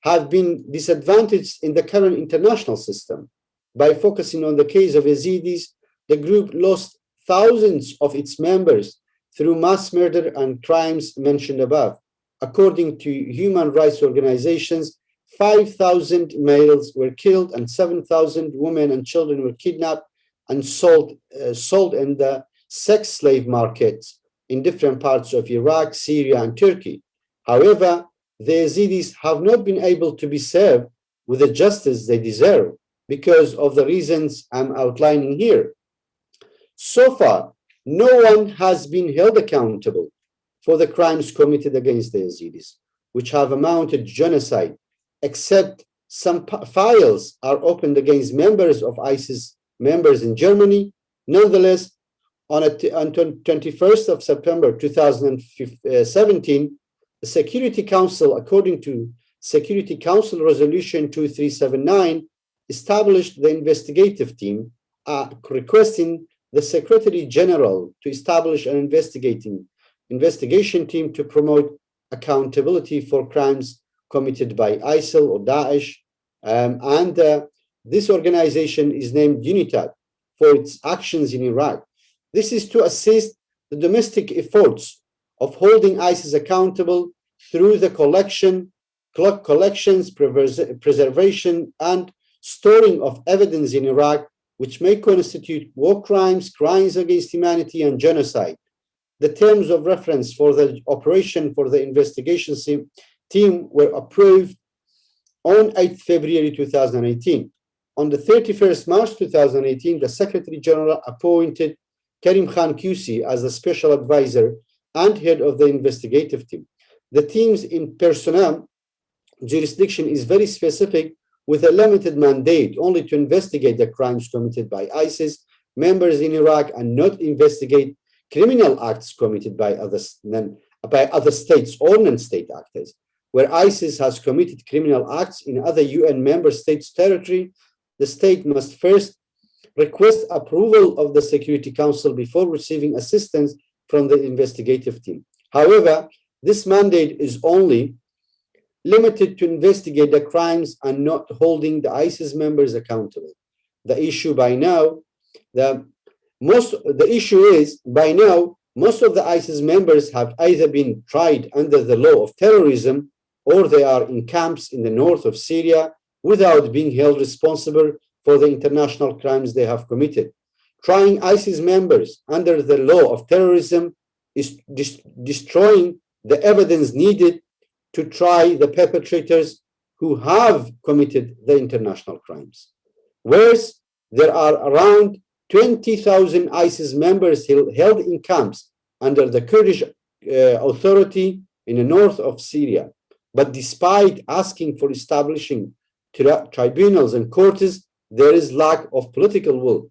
have been disadvantaged in the current international system. By focusing on the case of Yazidis, the group lost thousands of its members through mass murder and crimes mentioned above. According to human rights organizations, 5,000 males were killed and 7,000 women and children were kidnapped and sold in the sex slave markets in different parts of Iraq, Syria, and Turkey. However, the Yazidis have not been able to be served with the justice they deserve because of the reasons I'm outlining here. So far, no one has been held accountable for the crimes committed against the Yazidis, which have amounted to genocide, except some files are opened against members of ISIS members in Germany. Nonetheless, on 21st of September 2017, the Security Council, according to Security Council Resolution 2379, established the investigative team, requesting the Secretary General to establish an investigation team to promote accountability for crimes committed by ISIL or Daesh. This organization is named UNITAD for its actions in Iraq. This is to assist the domestic efforts of holding ISIS accountable through the collections, preservation, and storing of evidence in Iraq, which may constitute war crimes, crimes against humanity, and genocide. The terms of reference for the operation for the investigation team were approved on 8 February 2018. On the 31st March 2018, the Secretary General appointed Karim Khan QC as the special advisor and head of the investigative team. The team's in personnel jurisdiction is very specific, with a limited mandate only to investigate the crimes committed by ISIS members in Iraq and not investigate criminal acts committed by other states or non-state actors. Where ISIS has committed criminal acts in other UN member states' territory, the state must first request approval of the Security Council before receiving assistance from the investigative team. However, this mandate is only limited to investigate the crimes and not holding the ISIS members accountable. The issue is by now, most of the ISIS members have either been tried under the law of terrorism or they are in camps in the north of Syria without being held responsible for the international crimes they have committed. Trying ISIS members under the law of terrorism is destroying the evidence needed to try the perpetrators who have committed the international crimes. Whereas there are around 20,000 ISIS members held in camps under the Kurdish Authority in the north of Syria. But despite asking for establishing tribunals and courts, there is lack of political will.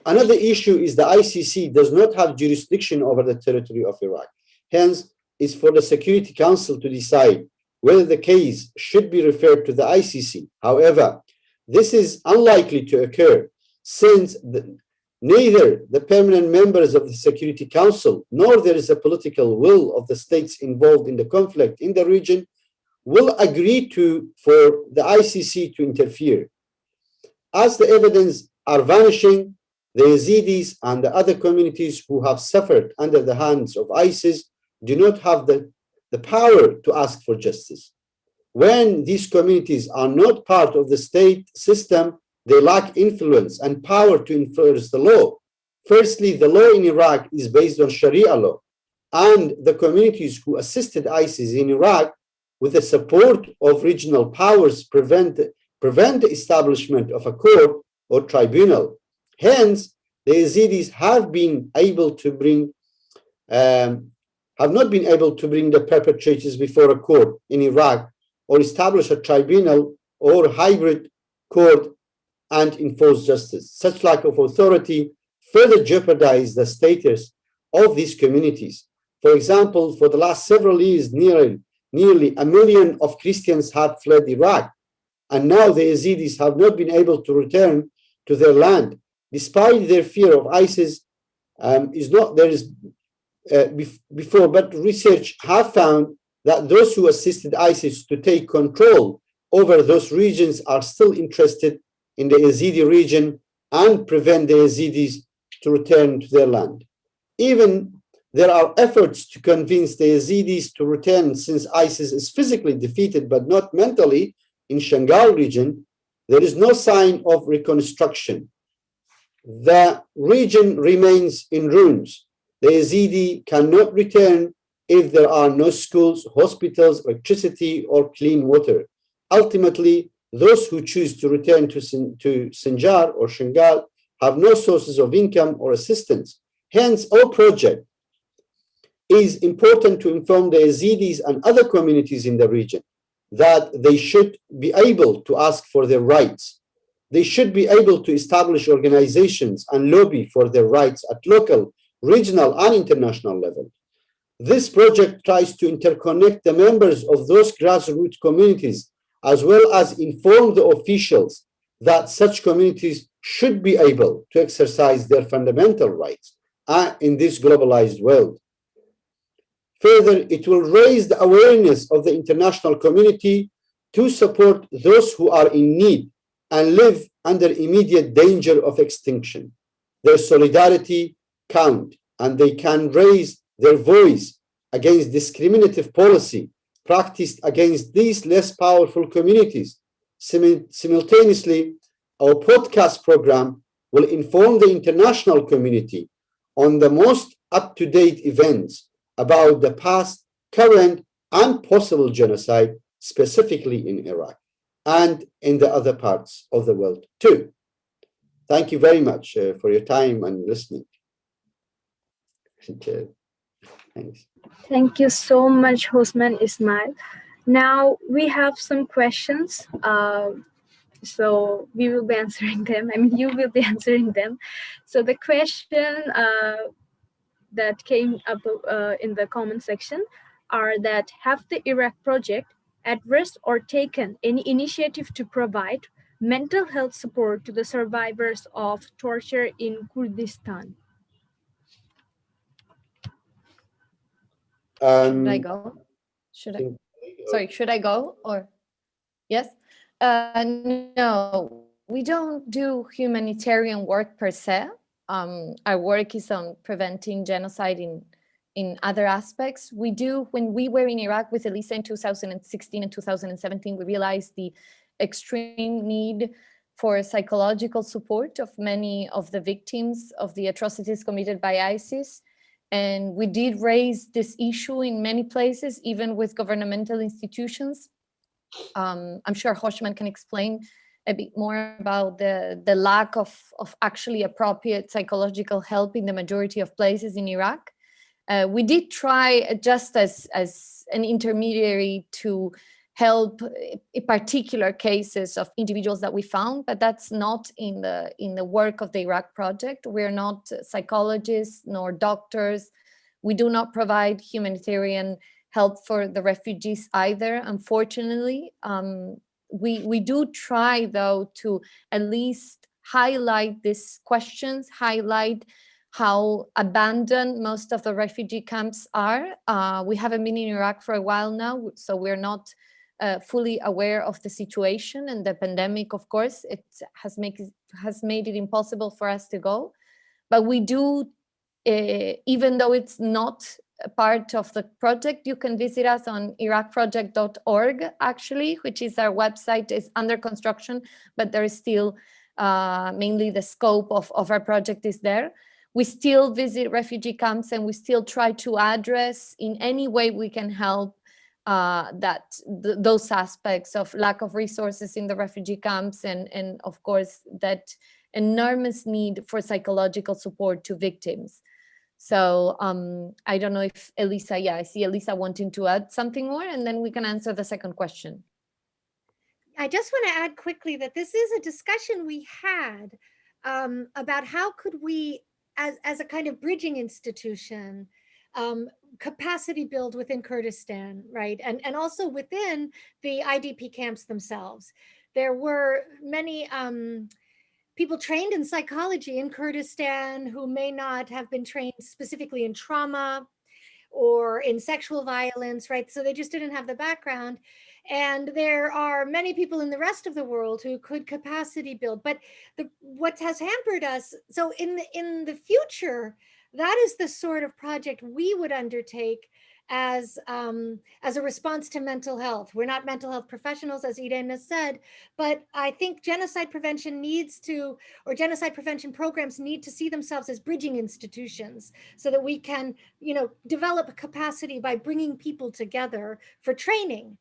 Another issue is the ICC does not have jurisdiction over the territory of Iraq. Hence, it's for the Security Council to decide whether the case should be referred to the ICC. However, this is unlikely to occur since neither the permanent members of the Security Council nor there is a political will of the states involved in the conflict in the region will agree for the ICC to interfere. As the evidence are vanishing, the Yazidis and the other communities who have suffered under the hands of ISIS do not have the power to ask for justice. When these communities are not part of the state system, they lack influence and power to enforce the law. Firstly, the law in Iraq is based on Sharia law, and the communities who assisted ISIS in Iraq with the support of regional powers prevent the establishment of a court or tribunal. Hence, the Yazidis have not been able to bring the perpetrators before a court in Iraq or establish a tribunal or hybrid court and enforce justice. Such lack of authority further jeopardize the status of these communities. For example, for the last several years, nearly 1 million of Christians have fled Iraq, and now the Yazidis have not been able to return to their land, despite their fear of ISIS. Before, but research have found that those who assisted ISIS to take control over those regions are still interested in the Yazidi region and prevent the Yazidis to return to their land. Even there are efforts to convince the Yazidis to return, since ISIS is physically defeated but not mentally in Shangal region. There is no sign of reconstruction. The region remains in ruins. The Yazidi cannot return if there are no schools, hospitals, electricity, or clean water. Ultimately, those who choose to return to Sinjar or Shangal have no sources of income or assistance. Hence, our project is important to inform the Yazidis and other communities in the region that they should be able to ask for their rights. They should be able to establish organizations and lobby for their rights at local, regional, and international level. This project tries to interconnect the members of those grassroots communities, as well as inform the officials that such communities should be able to exercise their fundamental rights in this globalized world. Further, it will raise the awareness of the international community to support those who are in need and live under immediate danger of extinction. Their solidarity counts, and they can raise their voice against discriminative policy practiced against these less powerful communities. Simultaneously, our podcast program will inform the international community on the most up-to-date events about the past, current, and possible genocide, specifically in Iraq and in the other parts of the world too. Thank you very much for your time and listening. Thanks. Thank you so much, Hosman Ismail. Now we have some questions. So we will be answering them. I mean, you will be answering them. So the question that came up in the comment section are that have the Iraq project addressed or taken any initiative to provide mental health support to the survivors of torture in Kurdistan? Should I go? Should I go or yes? No, we don't do humanitarian work per se. Our work is on preventing genocide in other aspects. We do, when we were in Iraq with Elisa in 2016 and 2017, we realized the extreme need for psychological support of many of the victims of the atrocities committed by ISIS. And we did raise this issue in many places, even with governmental institutions. I'm sure Hoshman can explain a bit more about the lack of actually appropriate psychological help in the majority of places in Iraq. We did try just as an intermediary to help particular cases of individuals that we found, but that's not in the work of the Iraq project. We're not psychologists nor doctors. We do not provide humanitarian help for the refugees either, unfortunately. We do try, though, to at least highlight these questions, highlight how abandoned most of the refugee camps are. We haven't been in Iraq for a while now, so we're not fully aware of the situation, and the pandemic, of course, it has made it impossible for us to go. But we do, even though it's not a part of the project, you can visit us on iraqproject.org, actually, which is our website. Is under construction, but there is still mainly the scope of our project is there. We still visit refugee camps, and we still try to address in any way we can help those aspects of lack of resources in the refugee camps, and of course that enormous need for psychological support to victims. So I don't know if Elisa, I see Elisa wanting to add something more, and then we can answer the second question. I just want to add quickly that this is a discussion we had about how could we, as a kind of bridging institution, capacity build within Kurdistan, right? And also within the IDP camps themselves. There were many people trained in psychology in Kurdistan who may not have been trained specifically in trauma or in sexual violence, right? So they just didn't have the background. And there are many people in the rest of the world who could capacity build. But what has hampered us, so in the future, that is the sort of project we would undertake as a response to mental health. We're not mental health professionals, as Irene said, but I think genocide prevention needs to, or genocide prevention programs need to see themselves as bridging institutions, so that we can, develop capacity by bringing people together for training.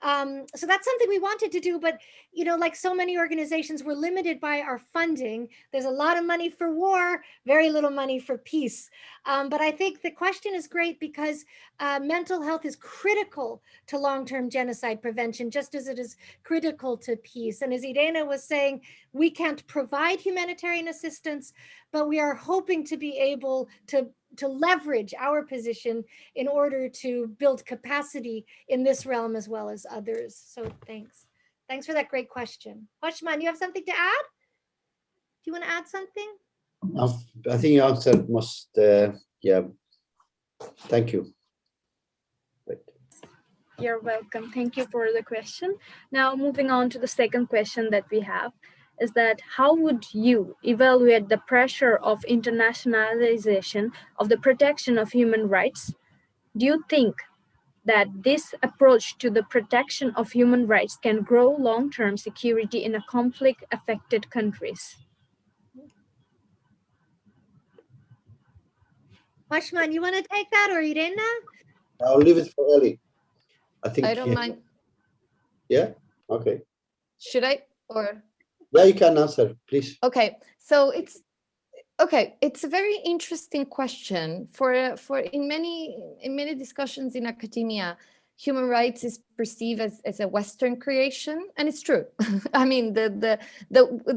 So that's something we wanted to do, but like so many organizations, we're limited by our funding. There's a lot of money for war, very little money for peace. But I think the question is great, because mental health is critical to long-term genocide prevention, just as it is critical to peace. And as Irene was saying, we can't provide humanitarian assistance, but we are hoping to be able to leverage our position in order to build capacity in this realm as well as others. So thanks. Thanks for that great question. Hoshman, you have something to add? Do you want to add something? I think you answered most, yeah. Thank you. You're welcome. Thank you for the question. Now, moving on to the second question that we have is that how would you evaluate the pressure of internationalization of the protection of human rights? Do you think that this approach to the protection of human rights can grow long-term security in a conflict-affected countries? Hoshman, you want to take that, or Irena? I'll leave it for Ellie. I think. I don't mind. Yeah. Okay. Should I, or? Yeah, you can answer, please. Okay, so it's a very interesting question. For in many discussions in academia, human rights is perceived as a Western creation, and it's true. I mean, the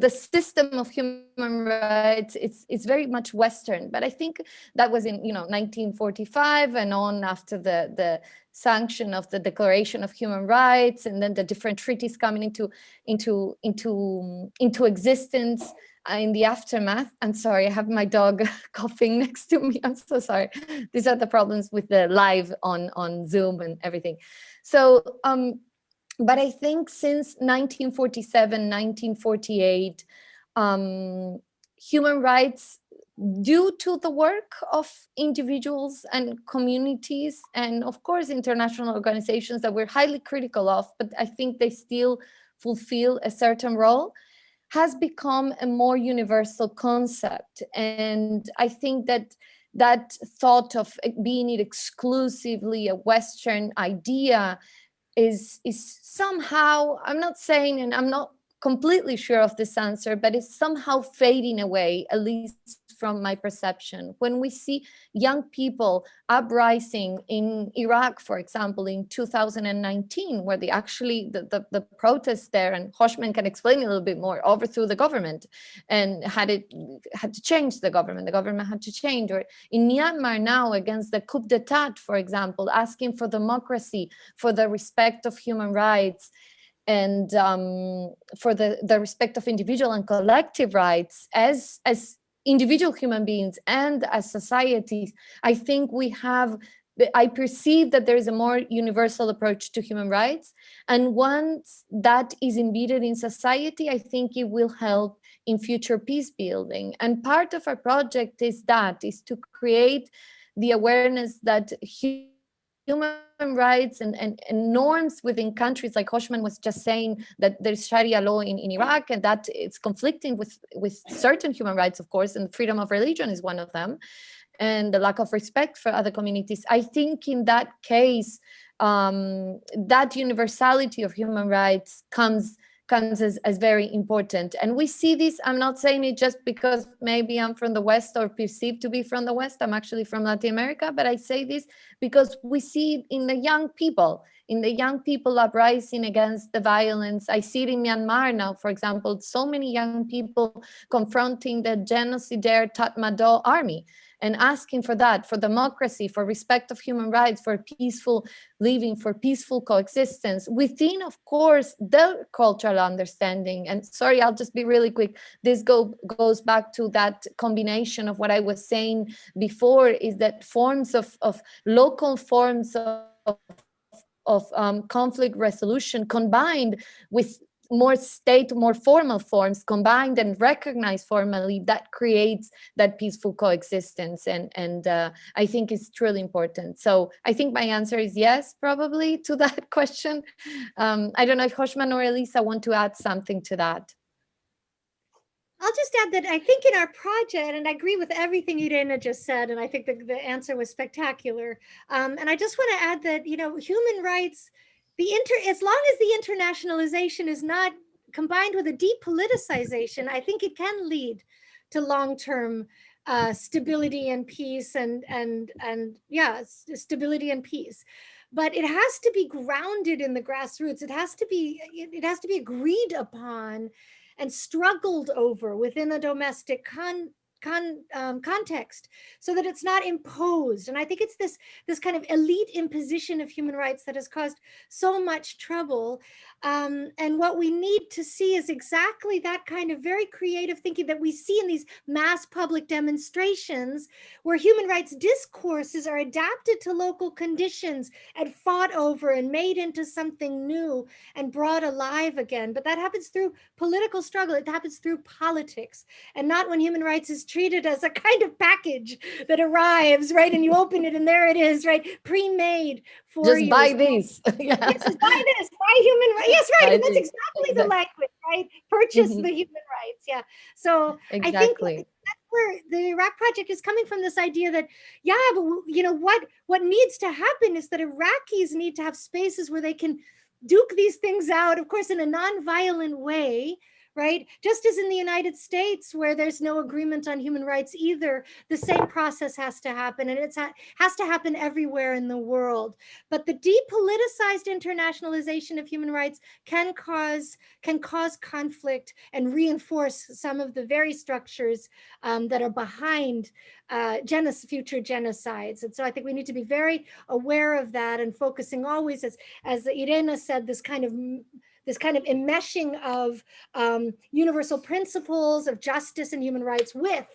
system of human rights, it's very much Western. But I think that was in 1945 and on, after the sanction of the Declaration of Human Rights, and then the different treaties coming into existence. In the aftermath. I'm sorry, I have my dog coughing next to me. I'm so sorry. These are the problems with the live on Zoom and everything. So, but I think since 1947, 1948, human rights, due to the work of individuals and communities, and of course international organizations that we're highly critical of, but I think they still fulfill a certain role, has become a more universal concept. And I think that thought of being it exclusively a Western idea is somehow, I'm not saying, and I'm not completely sure of this answer, but it's somehow fading away, at least from my perception. When we see young people uprising in Iraq, for example, in 2019, where the protests there, and Hoshman can explain a little bit more, overthrew the government and had to change the government had to change. Or in Myanmar now, against the coup d'etat, for example, asking for democracy, for the respect of human rights, and for the respect of individual and collective rights as individual human beings and as societies. I think I perceive that there is a more universal approach to human rights. And once that is embedded in society, I think it will help in future peace building. And part of our project is to create the awareness that human rights and norms within countries, like Hoshman was just saying, that there's Sharia law in Iraq, and that it's conflicting with certain human rights, of course, and freedom of religion is one of them, and the lack of respect for other communities. I think in that case, that universality of human rights comes as very important. And we see this, I'm not saying it just because maybe I'm from the West or perceived to be from the West. I'm actually from Latin America, but I say this because we see it in the young people uprising against the violence. I see it in Myanmar now, for example, so many young people confronting the genocide Tatmadaw army. and asking for that, for democracy, for respect of human rights, for peaceful living, for peaceful coexistence within, of course, their cultural understanding. And sorry, I'll just be really quick. This goes back to that combination of what I was saying before, is that forms of local forms of conflict resolution combined with more formal forms, combined and recognized formally, that creates that peaceful coexistence. And I think it's truly important. So I think my answer is yes, probably, to that question. I don't know if Hoshman or Elisa want to add something to that. I'll just add that I think in our project, and I agree with everything Irene just said, and I think the answer was spectacular. And I just want to add that, human rights, as long as the internationalization is not combined with a depoliticization, I think it can lead to long-term stability and peace, and stability and peace. But it has to be grounded in the grassroots. It has to be agreed upon and struggled over within a domestic context, so that it's not imposed. And I think it's this kind of elite imposition of human rights that has caused so much trouble. And what we need to see is exactly that kind of very creative thinking that we see in these mass public demonstrations, where human rights discourses are adapted to local conditions and fought over and made into something new and brought alive again. But that happens through political struggle. It happens through politics, and not when human rights is treated as a kind of package that arrives, right? And you open it and there it is, right? Pre-made for just you. buy these. Yeah. Yes, just buy this, buy human rights. Yes, right. And that's exactly the language, right? Purchase the human rights. Yeah. So exactly. I think that's where the Iraq Project is coming from, this idea that, but what needs to happen is that Iraqis need to have spaces where they can duke these things out, of course, in a non-violent way, right? Just as in the United States, where there's no agreement on human rights either, the same process has to happen, and it has to happen everywhere in the world. But the depoliticized internationalization of human rights can cause conflict and reinforce some of the very structures that are behind future genocides. And so I think we need to be very aware of that, and focusing always, as Irene said, this kind of enmeshing of universal principles of justice and human rights with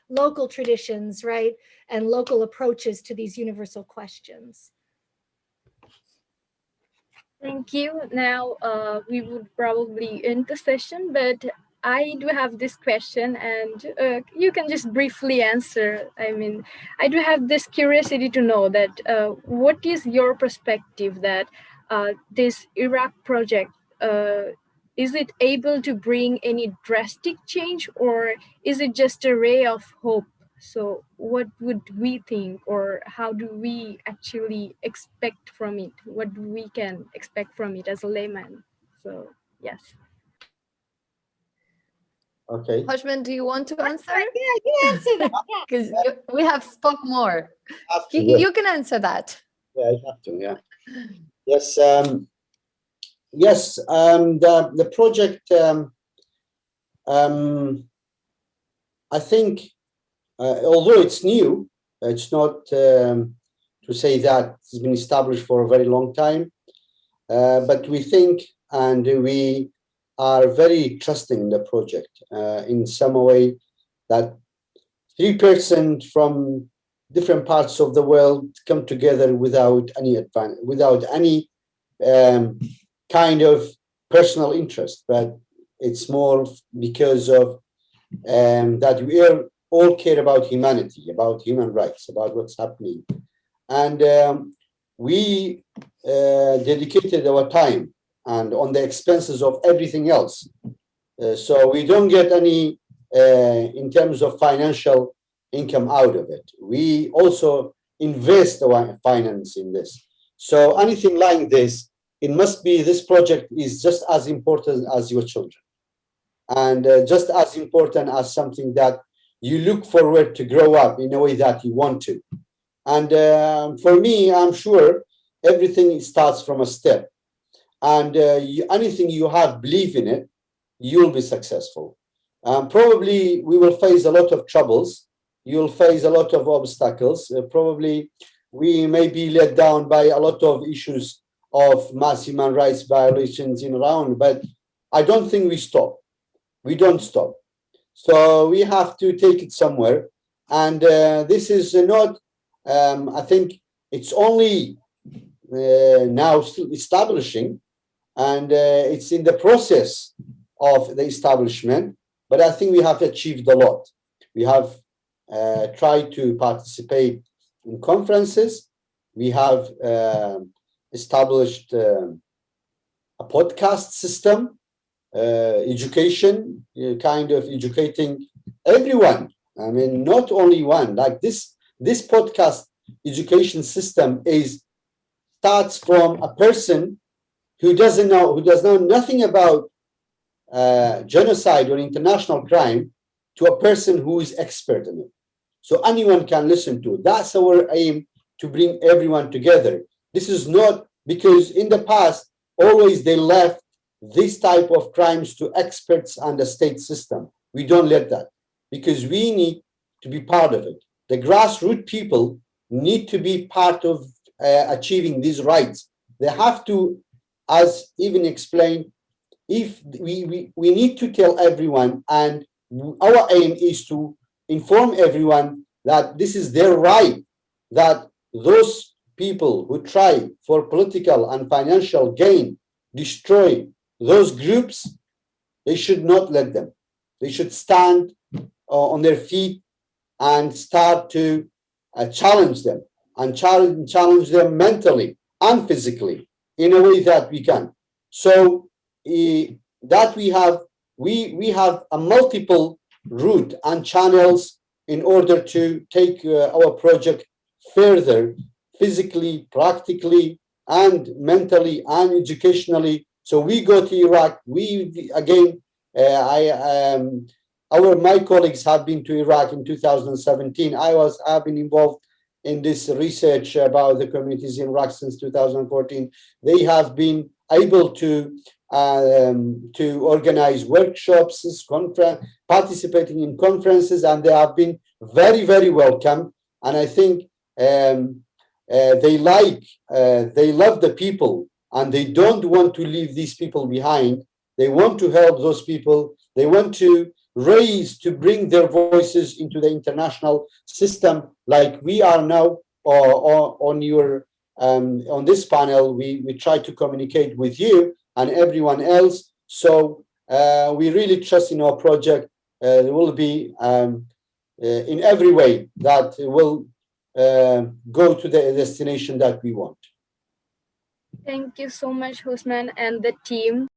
local traditions, right? And local approaches to these universal questions. Thank you. Now we would probably end the session, but I do have this question, and you can just briefly answer. I mean, I do have this curiosity to know that what is your perspective that this Iraq project, is it able to bring any drastic change, or is it just a ray of hope? So what would we think, or how do we actually expect from it? What we can expect from it as a layman? So yes. Okay. Hoshman, do you want to answer? Yeah, you answer that. Because we have spoke more. You can answer that. Yeah, I have to. Yeah. Yes. Yes. The project. I think, although it's new, it's not to say that it's been established for a very long time, but we think, and we are very trusting in the project in some way, that 3% from different parts of the world come together without any kind of personal interest, but it's more because of that we all care about humanity, about human rights, about what's happening. And we dedicated our time and on the expenses of everything else. So we don't get any, in terms of financial income out of it. We also invest our finance in this. So anything like this, this project is just as important as your children. And just as important as something that you look forward to grow up in a way that you want to. And for me, I'm sure everything starts from a step. And anything you have belief in it, you'll be successful. Probably we will face a lot of troubles. you'll face a lot of obstacles. Probably we may be let down by a lot of issues of mass human rights violations in around, but I don't think we stop. We don't stop. So we have to take it somewhere. And this is not, I think it's only now still establishing, and it's in the process of the establishment, but I think we have achieved a lot. We have tried to participate in conferences. We have established a podcast system, education, kind of educating everyone. I mean, not only one. Like this podcast education system starts from a person who does know nothing about genocide or international crime to a person who is expert in it. So anyone can listen to it. That's our aim, to bring everyone together. This is not because in the past, always they left this type of crimes to experts and the state system. We don't let that, because we need to be part of it. The grassroots people need to be part of achieving these rights. They have to, as even explained, if we need to tell everyone, and our aim is to inform everyone that this is their right, that those people who try for political and financial gain destroy those groups, they should not let them. They should stand on their feet and start to challenge them, and challenge them mentally and physically in a way that we can. So that we have a multiple route and channels in order to take our project further, physically, practically, and mentally and educationally. So we go to Iraq. We again, my colleagues have been to Iraq in 2017. I've been involved in this research about the communities in Iraq since 2014. They have been able to organize workshops, participating in conferences, and they have been very, very welcome. And I think they love the people, and they don't want to leave these people behind. They want to help those people. They want to bring their voices into the international system, like we are now on this panel. We try to communicate with you and everyone else. So we really trust in our project. It will be in every way that it will go to the destination that we want. Thank you so much, Husman and the team.